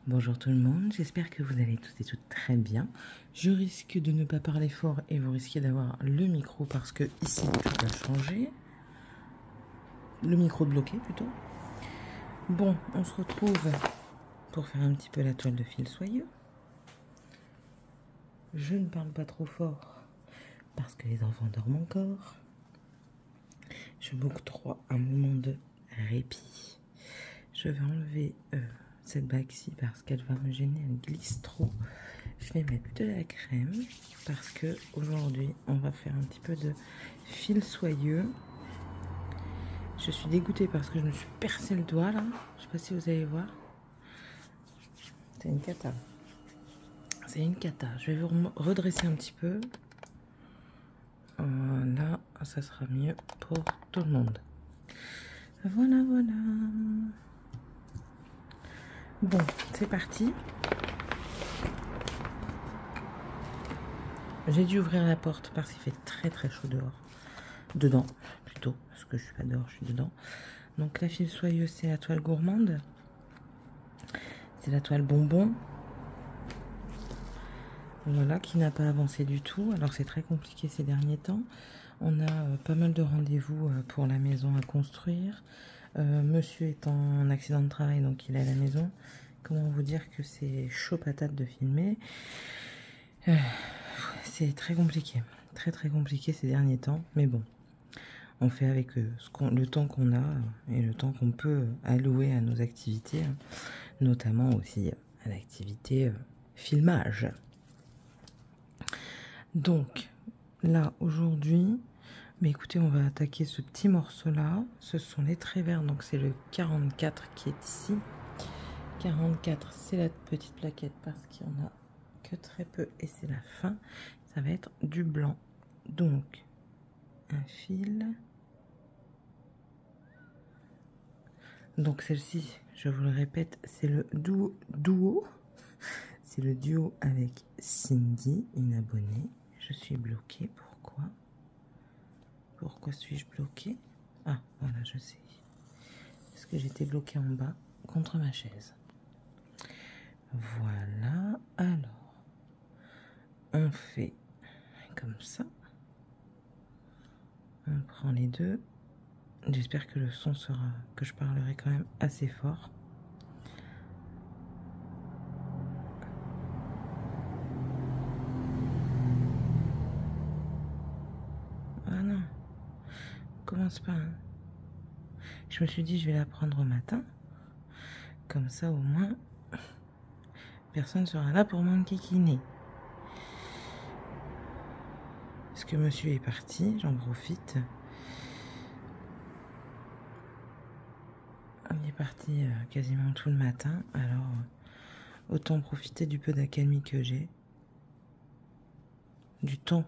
Bonjour tout le monde, j'espère que vous allez tous et toutes très bien. Je risque de ne pas parler fort et vous risquez d'avoir le micro parce que ici tout a changé. Le micro bloqué plutôt. Bon, on se retrouve pour faire un petit peu la toile de fil soyeux. Je ne parle pas trop fort parce que les enfants dorment encore. Je m'octroie un moment de répit. Je vais enlever cette bague-ci parce qu'elle va me gêner, elle glisse trop. Je vais mettre de la crème parce que aujourd'hui on va faire un petit peu de fil soyeux. Je suis dégoûtée parce que je me suis percé le doigt là. Je sais pas si vous allez voir. C'est une cata. C'est une cata. Je vais vous redresser un petit peu. Là, ça sera mieux pour tout le monde. Voilà, voilà. Bon, c'est parti. J'ai dû ouvrir la porte parce qu'il fait très très chaud dehors. Dedans, plutôt, parce que je suis pas dehors, je suis dedans. Donc la fil soyeuse, c'est la toile gourmande. C'est la toile bonbon. Voilà, qui n'a pas avancé du tout. Alors c'est très compliqué ces derniers temps. On a pas mal de rendez-vous pour la maison à construire. Monsieur est en accident de travail, donc il est à la maison. Comment vous dire que c'est chaud patate de filmer. C'est très compliqué. Très très compliqué ces derniers temps. Mais bon, on fait avec le temps qu'on a et le temps qu'on peut allouer à nos activités. Hein, notamment aussi à l'activité filmage. Donc, là, aujourd'hui, mais écoutez, on va attaquer ce petit morceau-là. Ce sont les traits verts, donc c'est le 44 qui est ici. 44, c'est la petite plaquette parce qu'il n'y en a que très peu et c'est la fin. Ça va être du blanc. Donc, un fil. Donc celle-ci, je vous le répète, c'est le duo. C'est le duo avec Cindy, une abonnée. Je suis bloquée. Pourquoi? Pourquoi suis-je bloquée? Ah, voilà, je sais. Parce que j'étais bloquée en bas contre ma chaise. Voilà. Alors, on fait comme ça. On prend les deux. J'espère que le son sera, que je parlerai quand même assez fort. Ah non, commence pas. Hein. Je me suis dit, je vais la prendre au matin. Comme ça, au moins, personne sera là pour m'enquiquiner. Parce que monsieur est parti, j'en profite. Il est parti quasiment tout le matin, alors autant profiter du peu d'accalmie que j'ai. Du temps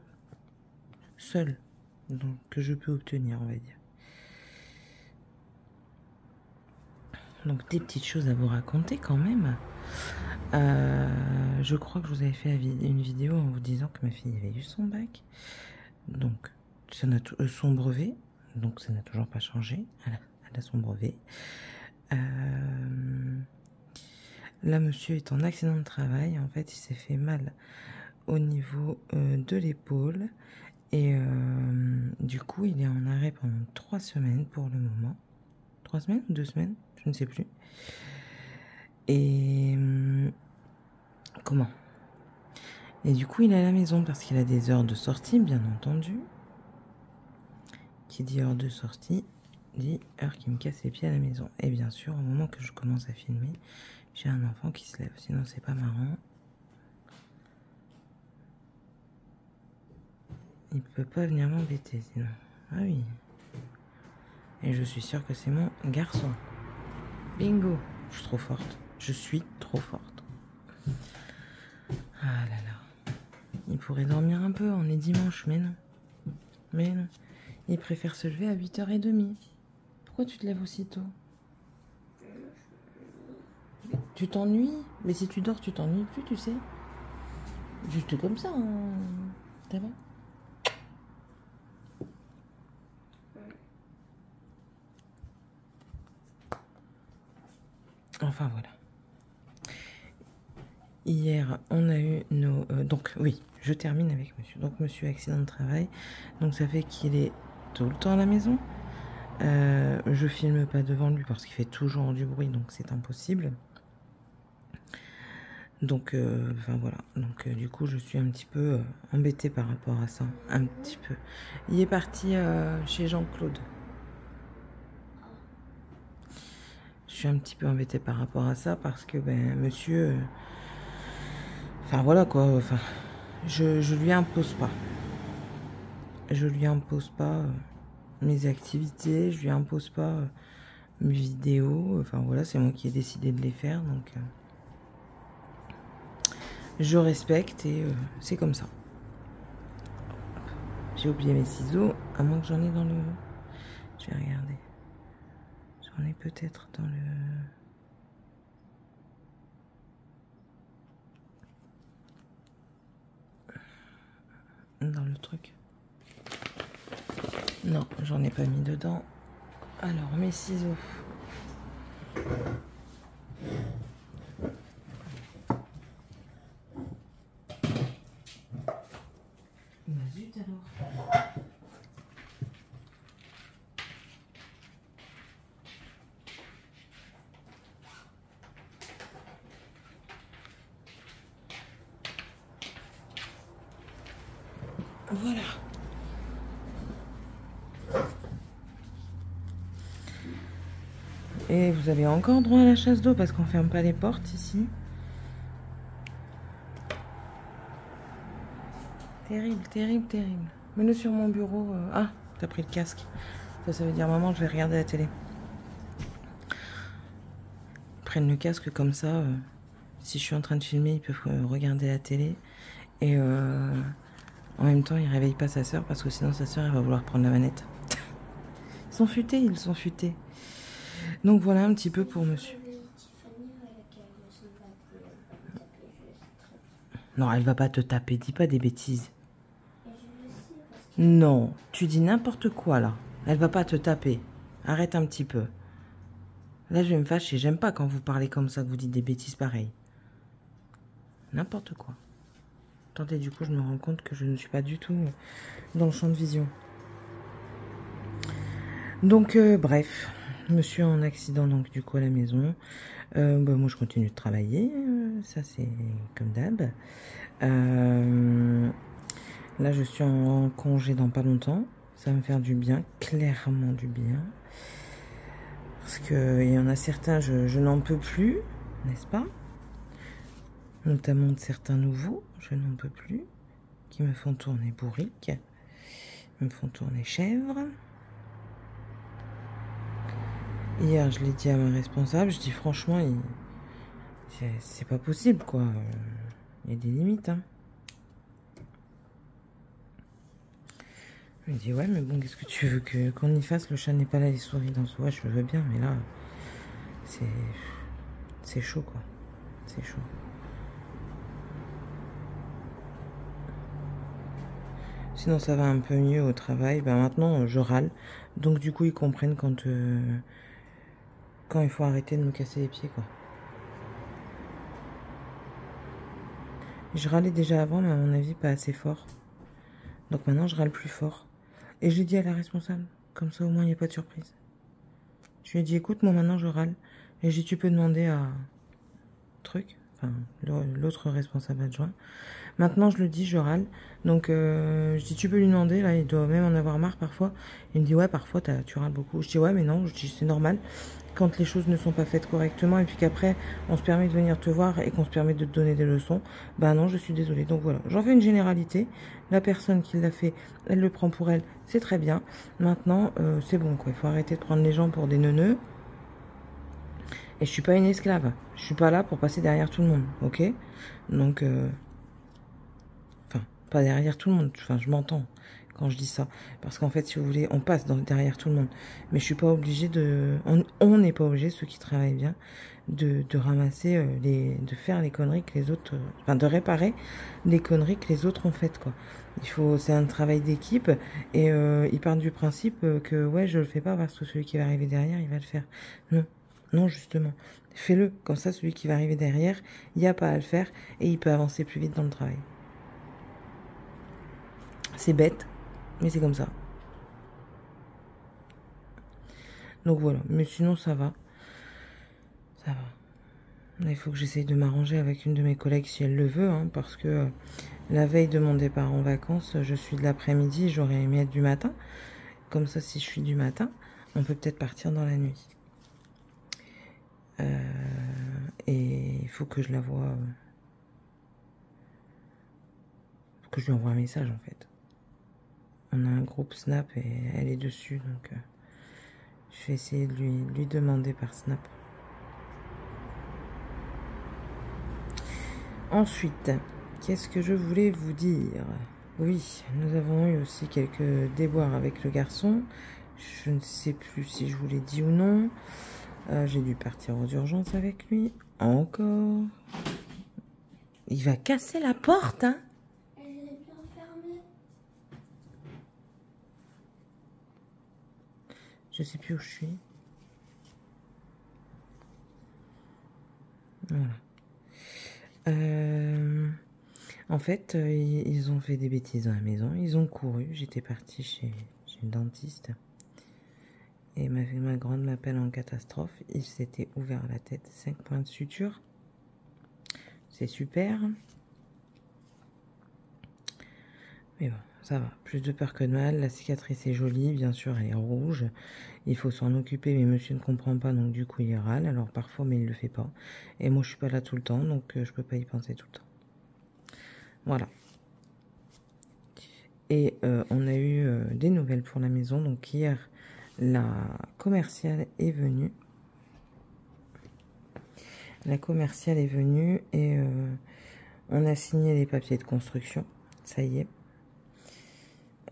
seul donc, que je peux obtenir, on va dire. Donc des petites choses à vous raconter quand même. Je crois que je vous avais fait une vidéo en vous disant que ma fille avait eu son bac. Donc, ça n'a son brevet. Donc ça n'a toujours pas changé. Elle a son brevet. Là, monsieur est en accident de travail. En fait, il s'est fait mal au niveau de l'épaule. Et du coup, il est en arrêt pendant 3 semaines pour le moment. 3 semaines ou 2 semaines? Je ne sais plus. Et comment? Et du coup, il est à la maison parce qu'il a des heures de sortie, bien entendu. Qui dit heure de sortie, dit heure qui me casse les pieds à la maison. Et bien sûr, au moment que je commence à filmer, j'ai un enfant qui se lève. Sinon, c'est pas marrant. Il peut pas venir m'embêter, sinon. Ah oui. Et je suis sûre que c'est mon garçon. Bingo. Je suis trop forte. Je suis trop forte. Ah là là. Il pourrait dormir un peu. On est dimanche, mais non. Mais non. Il préfère se lever à 8h30. Pourquoi tu te lèves aussitôt? Tu t'ennuies? Mais si tu dors, tu t'ennuies plus, tu sais. Juste comme ça, hein. Ça va? Enfin, voilà. hier, on a eu nos... donc, oui, je termine avec monsieur. Donc, monsieur accident de travail. Donc, ça fait qu'il est tout le temps à la maison. Je filme pas devant lui parce qu'il fait toujours du bruit, donc c'est impossible. Donc, enfin voilà. Donc, du coup, je suis un petit peu embêtée par rapport à ça. Un petit peu. Il est parti chez Jean-Claude. Je suis un petit peu embêtée par rapport à ça parce que, ben, monsieur... enfin, voilà quoi. Enfin, je lui impose pas. Je lui impose pas mes activités. Je lui impose pas mes vidéos. Enfin, voilà, c'est moi qui ai décidé de les faire. Donc... je respecte et c'est comme ça. J'ai oublié mes ciseaux, à moins que j'en ai dans le... Je vais regarder. J'en ai peut-être dans le... dans le truc. Non, j'en ai pas mis dedans. Alors, mes ciseaux. Bah zut alors. Voilà. Et vous avez encore droit à la chasse d'eau parce qu'on ferme pas les portes ici. Terrible, terrible, terrible. Mets-le sur mon bureau. Ah, t'as pris le casque. Ça veut dire maman, je vais regarder la télé. Prennent le casque comme ça. Si je suis en train de filmer, ils peuvent regarder la télé. Et en même temps, il réveille pas sa soeur parce que sinon sa soeur elle va vouloir prendre la manette. Ils sont futés, ils sont futés. Donc voilà un petit peu pour monsieur. Non, elle va pas te taper, dis pas des bêtises. Non, tu dis n'importe quoi là. Elle va pas te taper. Arrête un petit peu. Là, je vais me fâcher. J'aime pas quand vous parlez comme ça, que vous dites des bêtises pareilles. N'importe quoi. Attendez, du coup, je me rends compte que je ne suis pas du tout dans le champ de vision. Donc, bref. Monsieur en accident, donc, du coup, à la maison. Bah, moi, je continue de travailler. Ça, c'est comme d'hab. Là, je suis en congé dans pas longtemps. Ça va me faire du bien, clairement du bien. Parce qu'il y en a certains, je n'en peux plus, n'est-ce pas? Notamment de certains nouveaux, je n'en peux plus, qui me font tourner bourrique, me font tourner chèvre. Hier, je l'ai dit à ma responsable, je dis franchement, c'est pas possible, quoi. Il y a des limites, hein. Je me dis, ouais, mais bon, qu'est-ce que tu veux qu'on y fasse? Le chat n'est pas là, les souris dans ce... Ouais, je veux bien, mais là, c'est chaud, quoi. C'est chaud. Sinon, ça va un peu mieux au travail. Ben, maintenant, je râle. Donc, du coup, ils comprennent quand il faut arrêter de me casser les pieds, quoi. Je râlais déjà avant, mais à mon avis, pas assez fort. Donc, maintenant, je râle plus fort. Et je l'ai dit à la responsable. Comme ça, au moins, il n'y a pas de surprise. Je lui ai dit, écoute, moi, maintenant, je râle. Et j'ai dit, tu peux demander à... truc. Enfin, l'autre responsable adjoint. Maintenant, je le dis, je râle. Donc, je dis, tu peux lui demander. Là, il doit même en avoir marre parfois. Il me dit, ouais, parfois, tu râles beaucoup. Je dis, ouais, mais non. Je dis, c'est normal. Quand les choses ne sont pas faites correctement et puis qu'après, on se permet de venir te voir et qu'on se permet de te donner des leçons, ben non, je suis désolée. Donc voilà, j'en fais une généralité. La personne qui l'a fait, elle le prend pour elle. C'est très bien. Maintenant, c'est bon, quoi. Il faut arrêter de prendre les gens pour des neuneux. Et je suis pas une esclave. Je suis pas là pour passer derrière tout le monde, ok? Donc, enfin, pas derrière tout le monde. Enfin, je m'entends quand je dis ça. Parce qu'en fait, si vous voulez, on passe derrière tout le monde. Mais je suis pas obligée de... On n'est pas obligé, ceux qui travaillent bien, de ramasser, de faire les conneries que les autres... Enfin, de réparer les conneries que les autres ont faites, quoi. C'est un travail d'équipe. Et ils partent du principe que, ouais, je le fais pas parce que celui qui va arriver derrière, il va le faire. Non. Non, justement. Fais-le. Comme ça, celui qui va arriver derrière, il n'y a pas à le faire et il peut avancer plus vite dans le travail. C'est bête, mais c'est comme ça. Donc voilà. Mais sinon, ça va. Ça va. Il faut que j'essaye de m'arranger avec une de mes collègues si elle le veut, hein, parce que la veille de mon départ en vacances, je suis de l'après-midi, j'aurais aimé être du matin. Comme ça, si je suis du matin, on peut peut-être partir dans la nuit. Et il faut que je la voie. Faut que je lui envoie un message en fait. On a un groupe Snap et elle est dessus, donc je vais essayer de lui demander par Snap. Ensuite, qu'est-ce que je voulais vous dire? Oui, nous avons eu aussi quelques déboires avec le garçon. Je ne sais plus si je vous l'ai dit ou non. J'ai dû partir aux urgences avec lui. Encore. Il va casser la porte, hein? Elle est bien fermée. Je sais plus où je suis. Voilà. En fait, ils ont fait des bêtises dans la maison. Ils ont couru. J'étais partie chez le dentiste. Et ma grande m'appelle en catastrophe. Il s'était ouvert la tête. 5 points de suture. C'est super. Mais bon, ça va. Plus de peur que de mal. La cicatrice est jolie. Bien sûr, elle est rouge. Il faut s'en occuper, mais monsieur ne comprend pas. Donc du coup, il râle. Alors parfois, mais il le fait pas. Et moi, je suis pas là tout le temps. Donc je peux pas y penser tout le temps. Voilà. Et on a eu des nouvelles pour la maison. Donc hier, la commerciale est venue. La commerciale est venue et on a signé les papiers de construction. Ça y est.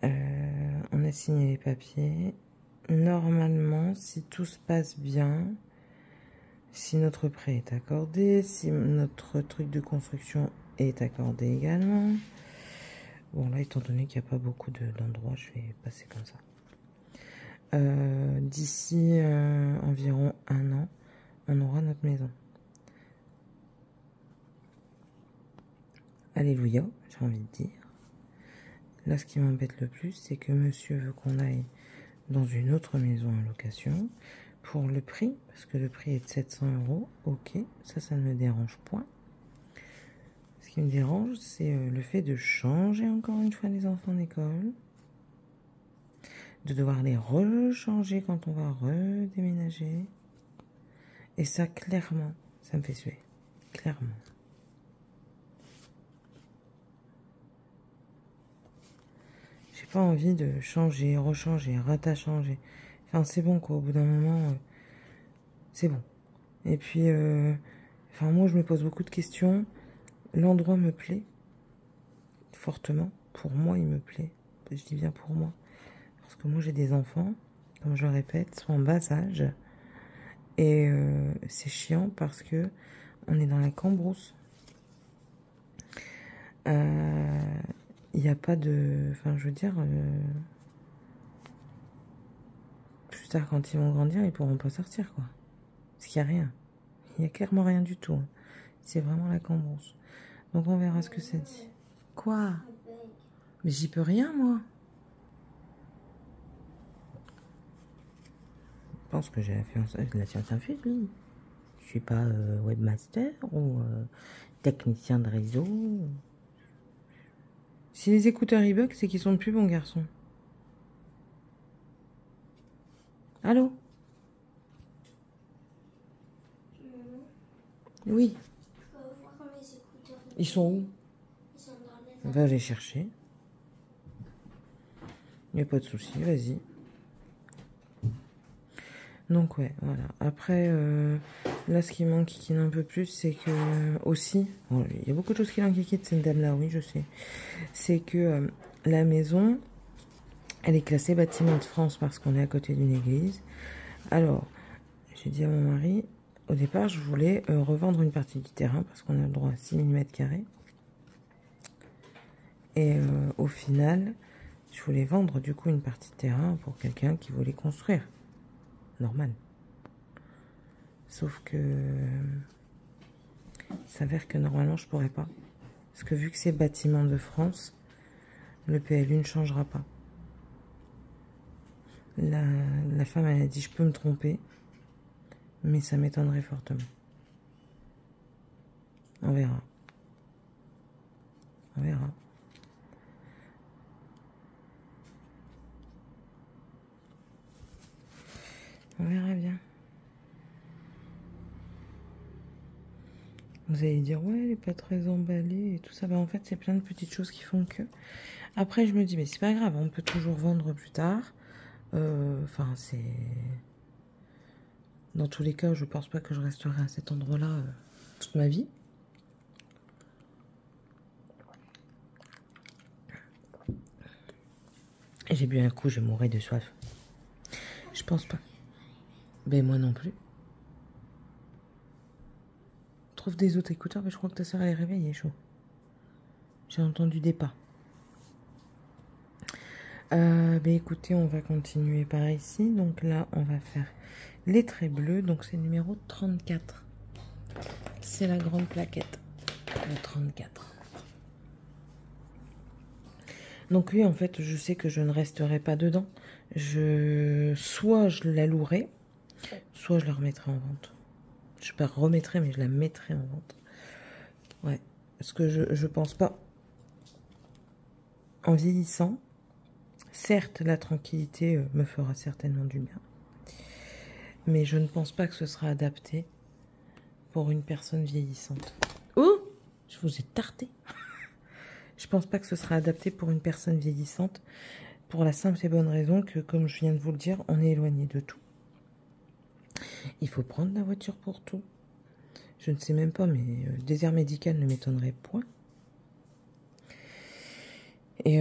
On a signé les papiers. Normalement, si tout se passe bien, si notre prêt est accordé, si notre truc de construction est accordé également. Bon, là, étant donné qu'il n'y a pas beaucoup d'endroits, je vais passer comme ça. D'ici environ 1 an, on aura notre maison. Alléluia, j'ai envie de dire. Là, ce qui m'embête le plus, c'est que monsieur veut qu'on aille dans une autre maison en location pour le prix, parce que le prix est de 700 €. Ok, ça ne me dérange point. Ce qui me dérange, c'est le fait de changer encore une fois les enfants d'école, de devoir les rechanger quand on va redéménager. Et ça, clairement, ça me fait suer. Clairement. J'ai pas envie de changer, rechanger, changer. Enfin, c'est bon, quoi. Au bout d'un moment, c'est bon. Et puis, enfin, moi, je me pose beaucoup de questions. L'endroit me plaît fortement. Pour moi, il me plaît. Je dis bien pour moi. Parce que moi, j'ai des enfants, comme je le répète, sont en bas âge. Et c'est chiant parce que on est dans la cambrousse. Il n'y a pas de... Enfin, je veux dire... plus tard, quand ils vont grandir, ils pourront pas sortir, quoi. Parce qu'il n'y a rien. Il n'y a clairement rien du tout. Hein. C'est vraiment la cambrousse. Donc, on verra ce que ça dit. Quoi? Mais j'y peux rien, moi. Je pense que j'ai la science infuse, lui. Je suis pas webmaster ou technicien de réseau. Si les écouteurs ils bug, c'est qu'ils sont plus bons garçons. Allô? Oui. Je peux voir mes écouteurs. Ils sont où? Ils sont dans les... Va les chercher. Il n'y a pas de souci, vas-y. Donc ouais, voilà. Après, là, ce qui m'enquiquine un peu plus, c'est que aussi, bon, il y a beaucoup de choses qui l'enquiquinent, cette dame-là, oui, je sais. C'est que la maison, elle est classée bâtiment de France parce qu'on est à côté d'une église. Alors, j'ai dit à mon mari, au départ, je voulais revendre une partie du terrain parce qu'on a le droit à 6 000 m². Et au final, je voulais vendre du coup une partie de terrain pour quelqu'un qui voulait construire. Normal. Sauf que il s'avère que normalement je pourrais pas. Parce que vu que c'est bâtiment de France, le PLU ne changera pas. La femme, elle a dit, je peux me tromper, mais ça m'étonnerait fortement. On verra. On verra. On verra bien. Vous allez dire, ouais, elle est pas très emballée et tout ça. Ben, en fait, c'est plein de petites choses qui font que... Après, je me dis, mais c'est pas grave, on peut toujours vendre plus tard. Enfin, c'est... Dans tous les cas, je pense pas que je resterai à cet endroit-là toute ma vie. J'ai bu un coup, je mourrais de soif. Je pense pas. Ben moi non plus. Trouve des autres écouteurs, mais je crois que ta soeur elle est réveillée, chaud. J'ai entendu des pas. Ben écoutez, on va continuer par ici. Donc là, on va faire les traits bleus. Donc c'est numéro 34. C'est la grande plaquette. Le 34. Donc oui, en fait, je sais que je ne resterai pas dedans. Soit je la louerai, soit je la remettrai en vente. Je ne pas remettrai, mais je la mettrai en vente. Ouais, parce que je pense pas. En vieillissant, certes, la tranquillité me fera certainement du bien. Mais je ne pense pas que ce sera adapté pour une personne vieillissante. Oh, je vous ai tarté. Je pense pas que ce sera adapté pour une personne vieillissante. Pour la simple et bonne raison que, comme je viens de vous le dire, on est éloigné de tout. Il faut prendre la voiture pour tout. Je ne sais même pas, mais désert médical ne m'étonnerait point. Et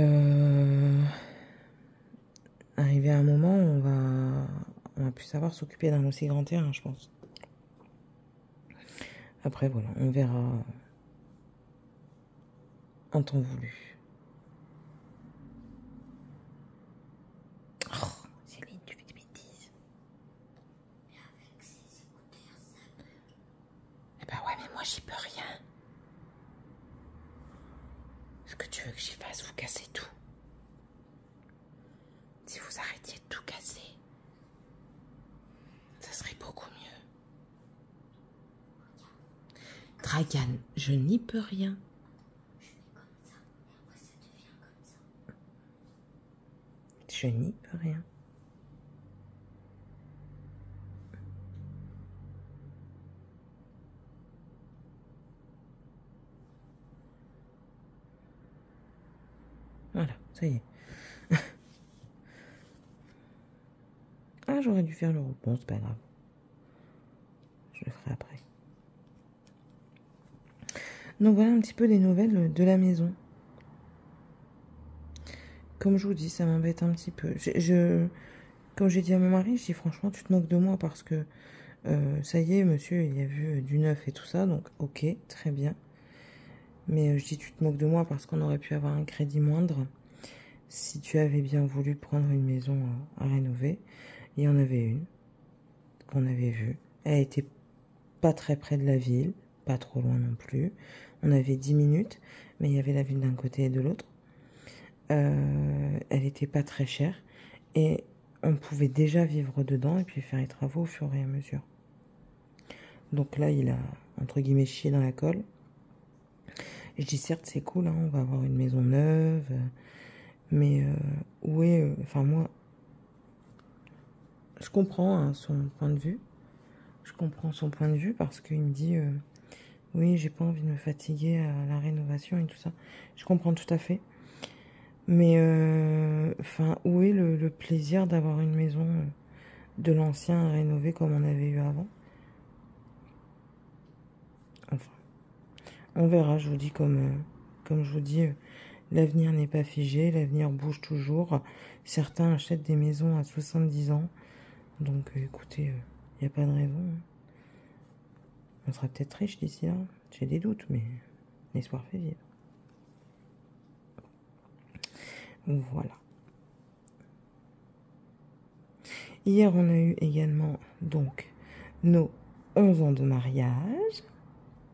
arrivé à un moment, on va plus savoir s'occuper d'un aussi grand terrain, je pense. Après, voilà, on verra en temps voulu. Oh, Céline, tu fais des bêtises. Mais avec ces écouteurs, ça... Eh ben ouais, mais moi, j'y peux rien. Ce que tu veux que j'y fasse, vous cassez tout. Si vous arrêtiez de tout casser, ça serait beaucoup mieux. Dragan, je n'y peux rien. Je fais comme ça, et après ça devient comme ça. Je n'y peux rien. Voilà, ça y est. Ah, j'aurais dû faire le roux. Bon, c'est pas grave. Je le ferai après. Donc voilà un petit peu des nouvelles de la maison. Comme je vous dis, ça m'embête un petit peu. Comme j'ai dit à mon mari, je dis franchement, tu te moques de moi parce que ça y est, monsieur, il a vu du neuf et tout ça. Donc, ok, très bien. Mais je dis, tu te moques de moi parce qu'on aurait pu avoir un crédit moindre si tu avais bien voulu prendre une maison à rénover. Il y en avait une qu'on avait vue. Elle était pas très près de la ville, pas trop loin non plus. On avait 10 minutes, mais il y avait la ville d'un côté et de l'autre. Elle était pas très chère et on pouvait déjà vivre dedans et puis faire les travaux au fur et à mesure. Donc là, il a, entre guillemets, chié dans la colle. Et je dis, certes, c'est cool, hein, on va avoir une maison neuve, mais où est... Enfin, moi, je comprends hein, son point de vue. Je comprends son point de vue parce qu'il me dit, oui, j'ai pas envie de me fatiguer à la rénovation et tout ça. Je comprends tout à fait. Mais, enfin, où est le plaisir d'avoir une maison de l'ancien à rénover comme on avait eu avant? Enfin, on verra, je vous dis comme je vous dis, l'avenir n'est pas figé, l'avenir bouge toujours. Certains achètent des maisons à 70 ans. Donc, écoutez, il n'y a pas de raison. On sera peut-être riche d'ici là. J'ai des doutes, mais l'espoir fait vivre. Voilà. Hier, on a eu également donc nos 11 ans de mariage.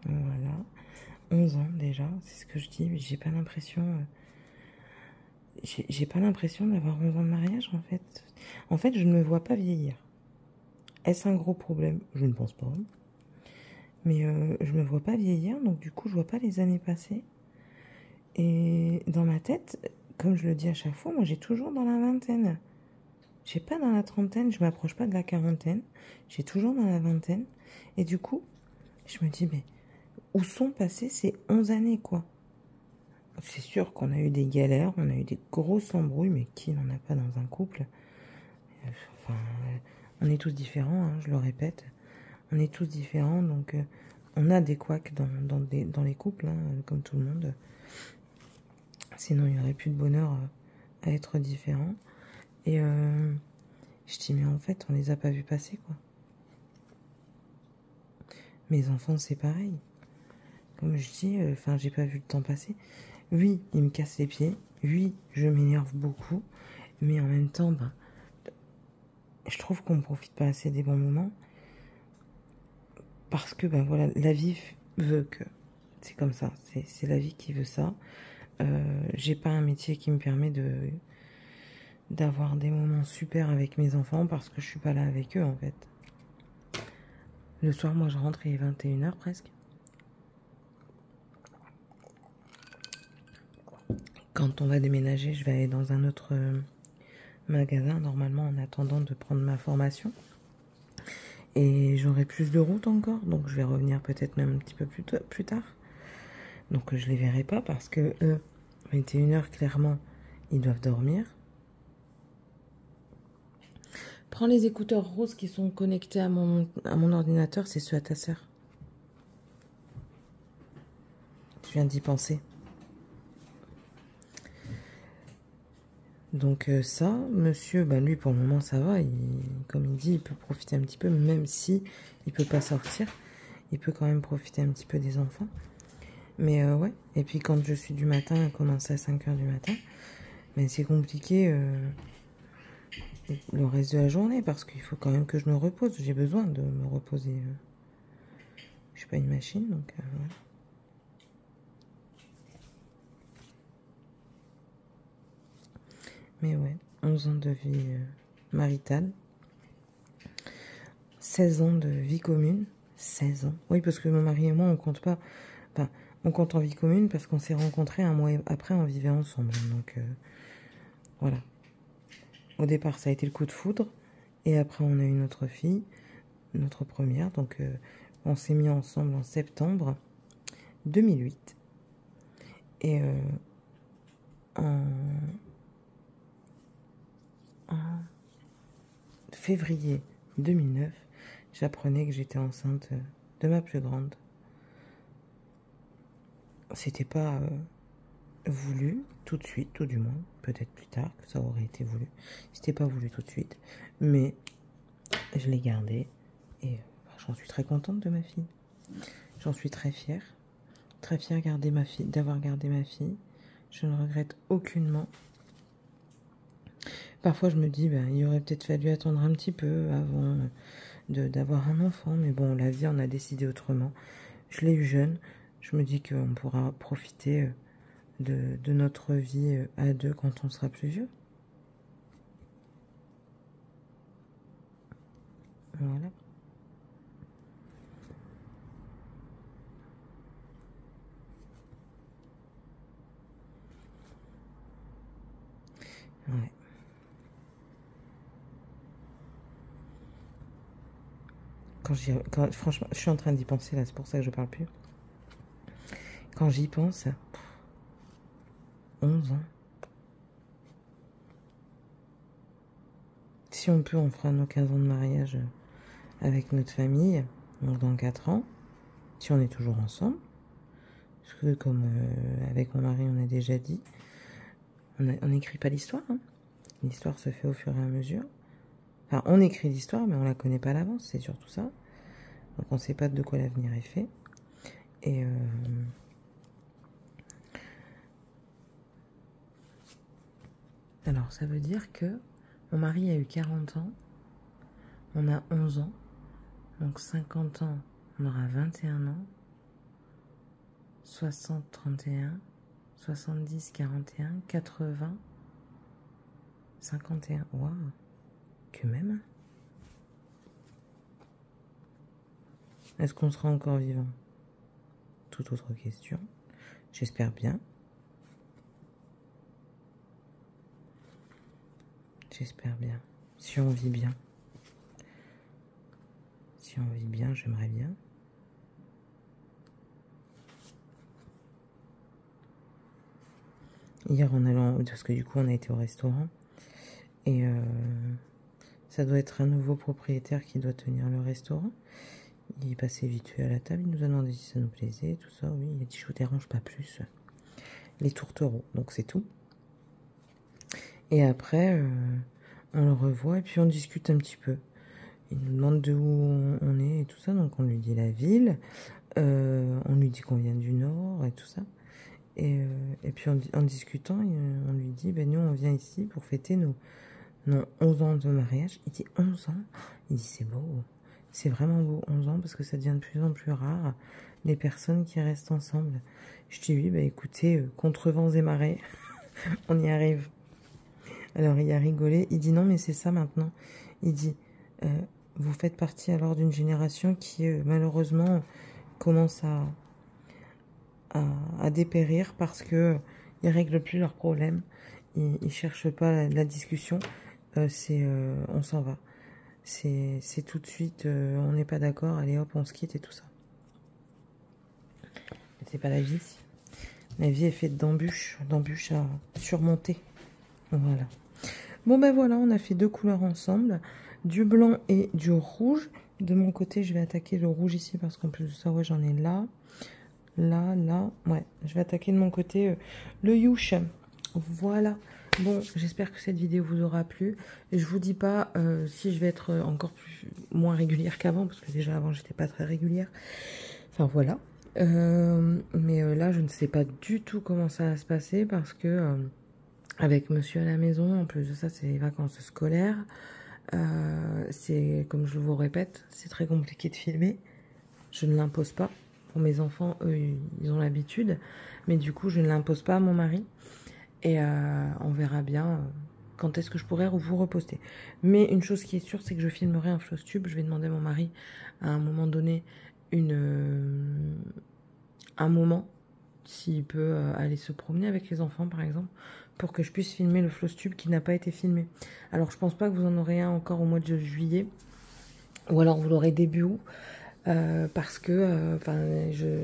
Voilà. 11 ans déjà, c'est ce que je dis. J'ai pas l'impression... j'ai pas l'impression d'avoir 11 ans de mariage, en fait. En fait, je ne me vois pas vieillir. Est-ce un gros problème? Je ne pense pas. Mais je me vois pas vieillir, donc du coup, je vois pas les années passer. Et dans ma tête, comme je le dis à chaque fois, moi, j'ai toujours dans la vingtaine. J'ai pas dans la trentaine, je m'approche pas de la quarantaine. J'ai toujours dans la vingtaine. Et du coup, je me dis, mais où sont passées ces 11 années, quoi? C'est sûr qu'on a eu des galères, on a eu des grosses embrouilles, mais qui n'en a pas dans un couple? Enfin, on est tous différents, hein, je le répète. On est tous différents, donc on a des couacs dans les couples, hein, comme tout le monde. Sinon, il n'y aurait plus de bonheur à être différent. Et je dis, mais en fait, on les a pas vus passer, quoi. Mes enfants, c'est pareil. Comme je dis, enfin, j'ai pas vu le temps passer. Oui, ils me cassent les pieds. Oui, je m'énerve beaucoup. Mais en même temps, ben, je trouve qu'on ne profite pas assez des bons moments. Parce que, ben voilà, la vie veut que... C'est comme ça, c'est la vie qui veut ça. J'ai pas un métier qui me permet d'avoir des moments super avec mes enfants parce que je suis pas là avec eux, en fait. Le soir, moi, je rentre, il est 21h presque. Quand on va déménager, je vais aller dans un autre magasin, normalement, en attendant de prendre ma formation. Et j'aurai plus de route encore, donc je vais revenir peut-être même un petit peu plus tard. Donc je les verrai pas parce que eux, 21h, clairement, ils doivent dormir. Prends les écouteurs roses qui sont connectés à mon ordinateur, c'est ceux à ta sœur. Je viens d'y penser. Donc ça, monsieur, bah lui pour le moment ça va, comme il dit, il peut profiter un petit peu, même si il peut pas sortir, il peut quand même profiter un petit peu des enfants. Mais ouais, et puis quand je suis du matin, commencer à 5h du matin, mais c'est compliqué le reste de la journée parce qu'il faut quand même que je me repose, j'ai besoin de me reposer. Je suis pas une machine, donc voilà. Mais ouais, 11 ans de vie maritale, 16 ans de vie commune, 16 ans. Oui, parce que mon mari et moi, on compte pas, enfin, on compte en vie commune parce qu'on s'est rencontrés un mois après, on vivait ensemble. Donc voilà. Au départ, ça a été le coup de foudre, et après, on a eu notre fille, notre première, donc on s'est mis ensemble en septembre 2008. Et en février 2009, j'apprenais que j'étais enceinte de ma plus grande. C'était pas voulu tout de suite, tout du moins. Peut-être plus tard que ça aurait été voulu. C'était pas voulu tout de suite. Mais je l'ai gardée. Et j'en suis très contente de ma fille. J'en suis très fière. Très fière d'avoir gardé ma fille. Je ne regrette aucunement. Parfois, je me dis, ben, il aurait peut-être fallu attendre un petit peu avant d'avoir un enfant. Mais bon, la vie en a décidé autrement. Je l'ai eu jeune. Je me dis qu'on pourra profiter de notre vie à deux quand on sera plus vieux. Voilà. Ouais. Franchement, je suis en train d'y penser là, c'est pour ça que je parle plus. Quand j'y pense, 11 ans. Si on peut, on fera nos 15 ans de mariage avec notre famille, donc dans 4 ans, si on est toujours ensemble. Parce que comme avec mon mari, on a déjà dit, on n'écrit pas l'histoire. Hein. L'histoire se fait au fur et à mesure. Enfin, on écrit l'histoire, mais on la connaît pas à l'avance, c'est surtout ça. Donc on ne sait pas de quoi l'avenir est fait. Et alors, ça veut dire que mon mari a eu 40 ans, on a 11 ans, Donc 50 ans, on aura 21 ans. 60, 31. 70, 41. 80. 51. Waouh. Que même. Est-ce qu'on sera encore vivant? Toute autre question. J'espère bien. J'espère bien. Si on vit bien. Si on vit bien, j'aimerais bien. Hier, en allant, parce que du coup, on a été au restaurant. Et ça doit être un nouveau propriétaire qui doit tenir le restaurant. Il est passé vite fait à la table. Il nous a demandé si ça nous plaisait, tout ça. Oui, il a dit, je vous dérange pas plus. Les tourtereaux, donc c'est tout. Et après, on le revoit et puis on discute un petit peu. Il nous demande de où on est et tout ça. Donc on lui dit la ville. On lui dit qu'on vient du Nord et tout ça. Et puis en discutant, on lui dit, ben nous on vient ici pour fêter nos 11 ans de mariage. Il dit 11 ans. Il dit c'est beau. C'est vraiment beau, 11 ans, parce que ça devient de plus en plus rare, les personnes qui restent ensemble. Je dis oui, bah écoutez, contre vents et marées, on y arrive. Alors il a rigolé, il dit non mais c'est ça maintenant. Il dit, vous faites partie alors d'une génération qui malheureusement commence à dépérir parce que ils règlent plus leurs problèmes, ils cherchent pas la discussion, on s'en va. C'est tout de suite, on n'est pas d'accord, allez hop, on se quitte et tout ça. C'est pas la vie. La vie est faite d'embûches à surmonter. Voilà. Bon ben voilà, on a fait 2 couleurs ensemble, du blanc et du rouge. De mon côté, je vais attaquer le rouge ici parce qu'en plus de ça, ouais, j'en ai là. Ouais, je vais attaquer de mon côté le Youch. Voilà. Bon, j'espère que cette vidéo vous aura plu. Je vous dis pas si je vais être encore moins régulière qu'avant, parce que déjà avant j'étais pas très régulière. Enfin voilà. Mais là, je ne sais pas du tout comment ça va se passer parce que avec monsieur à la maison, en plus de ça, c'est les vacances scolaires. C'est, comme je vous répète, c'est très compliqué de filmer. Je ne l'impose pas. Pour mes enfants, eux, ils ont l'habitude. Mais du coup, je ne l'impose pas à mon mari. Et on verra bien quand est-ce que je pourrais vous reposter. Mais une chose qui est sûre, c'est que je filmerai un floss-tube. Je vais demander à mon mari, à un moment donné, un moment, s'il peut aller se promener avec les enfants, par exemple, pour que je puisse filmer le floss-tube qui n'a pas été filmé. Alors, je pense pas que vous en aurez un encore au mois de juillet. Ou alors, vous l'aurez début août. Parce que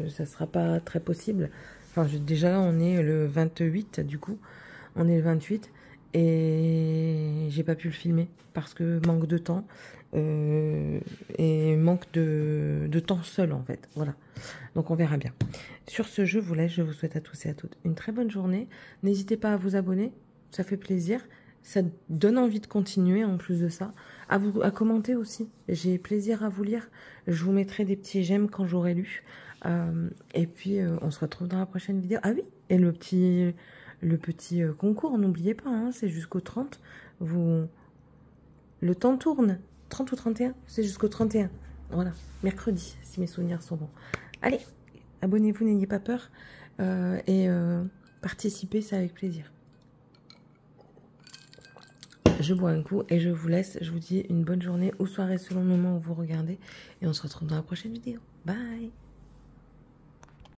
ça sera pas très possible. Déjà là, on est le 28, du coup. On est le 28. Et j'ai pas pu le filmer. Parce que manque de temps. Et manque de temps seul, en fait. Voilà. Donc, on verra bien. Sur ce, je vous laisse. Je vous souhaite à tous et à toutes une très bonne journée. N'hésitez pas à vous abonner. Ça fait plaisir. Ça donne envie de continuer, en plus de ça. À commenter aussi. J'ai plaisir à vous lire. Je vous mettrai des petits j'aime quand j'aurai lu. Et puis, on se retrouve dans la prochaine vidéo. Ah oui, et le petit concours, n'oubliez pas, hein, c'est jusqu'au 30. Le temps tourne. 30 ou 31, c'est jusqu'au 31. Voilà, mercredi, si mes souvenirs sont bons. Allez, abonnez-vous, n'ayez pas peur. Participez, c'est avec plaisir. Je bois un coup et je vous laisse. Je vous dis une bonne journée ou soirée selon le moment où vous regardez. Et on se retrouve dans la prochaine vidéo. Bye!